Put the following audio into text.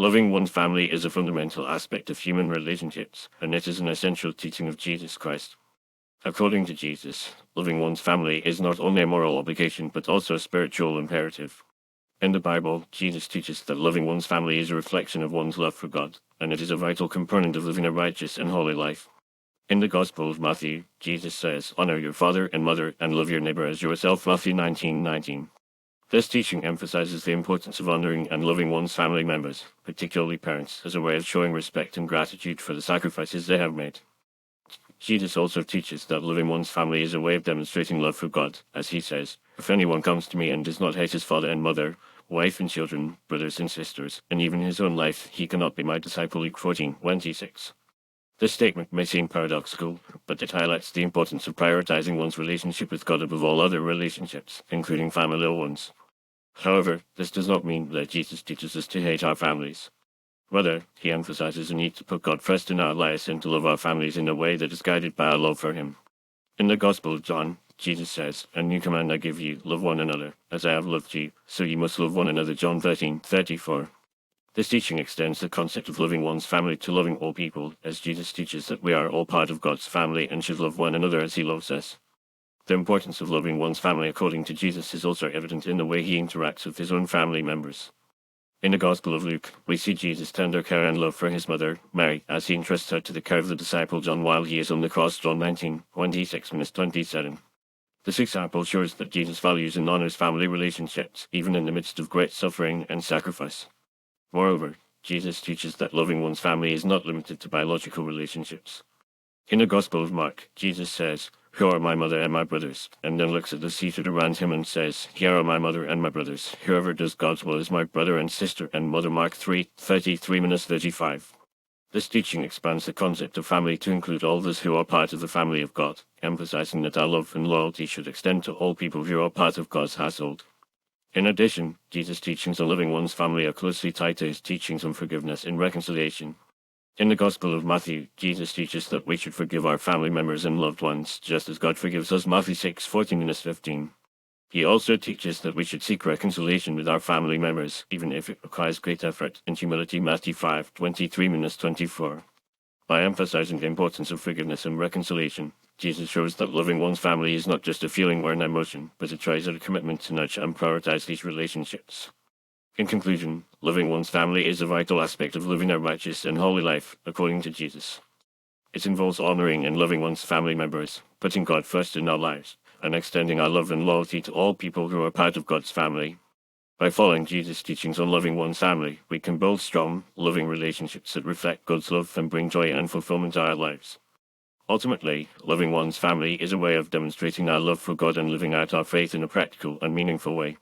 Loving one's family is a fundamental aspect of human relationships, and it is an essential teaching of Jesus Christ. According to Jesus, loving one's family is not only a moral obligation but also a spiritual imperative. In the Bible, Jesus teaches that loving one's family is a reflection of one's love for God, and it is a vital component of living a righteous and holy life. In the Gospel of Matthew, Jesus says, "Honor your father and mother and love your neighbor as yourself," Matthew 19:19. This teaching emphasizes the importance of honoring and loving one's family members, particularly parents, as a way of showing respect and gratitude for the sacrifices they have made. Jesus also teaches that loving one's family is a way of demonstrating love for God, as he says, "If anyone comes to me and does not hate his father and mother, wife and children, brothers and sisters, and even his own life, he cannot be my disciple." Luke 14:26. This statement may seem paradoxical, but it highlights the importance of prioritizing one's relationship with God above all other relationships, including familial ones. However, this does not mean that Jesus teaches us to hate our families. Rather, he emphasizes the need to put God first in our lives and to love our families in a way that is guided by our love for him. In the Gospel of John, Jesus says, "A new command I give you, love one another. As I have loved you, so you must love one another." John 13:34. This teaching extends the concept of loving one's family to loving all people, as Jesus teaches that we are all part of God's family and should love one another as he loves us. The importance of loving one's family according to Jesus is also evident in the way he interacts with his own family members. In the Gospel of Luke, we see Jesus' tender care and love for his mother, Mary, as he entrusts her to the care of the disciple John while he is on the cross. John 19:26-27. This example shows that Jesus values and honors family relationships, even in the midst of great suffering and sacrifice. Moreover, Jesus teaches that loving one's family is not limited to biological relationships. In the Gospel of Mark, Jesus says, "Who are my mother and my brothers?" and then looks at the seated around him and says, "Here are my mother and my brothers. Whoever does God's will is my brother and sister and mother." Mark 3:33-35. This teaching expands the concept of family to include all those who are part of the family of God, emphasizing that our love and loyalty should extend to all people who are part of God's household. In addition, Jesus' teachings on loving one's family are closely tied to his teachings on forgiveness and reconciliation. In the Gospel of Matthew, Jesus teaches that we should forgive our family members and loved ones, just as God forgives us. Matthew 6:14-15. He also teaches that we should seek reconciliation with our family members, even if it requires great effort and humility. Matthew 5:23-24. By emphasizing the importance of forgiveness and reconciliation, Jesus shows that loving one's family is not just a feeling or an emotion, but a choice and a commitment to nurture and prioritize these relationships. In conclusion, loving one's family is a vital aspect of living a righteous and holy life, according to Jesus. It involves honoring and loving one's family members, putting God first in our lives, and extending our love and loyalty to all people who are part of God's family. By following Jesus' teachings on loving one's family, we can build strong, loving relationships that reflect God's love and bring joy and fulfillment to our lives. Ultimately, loving one's family is a way of demonstrating our love for God and living out our faith in a practical and meaningful way.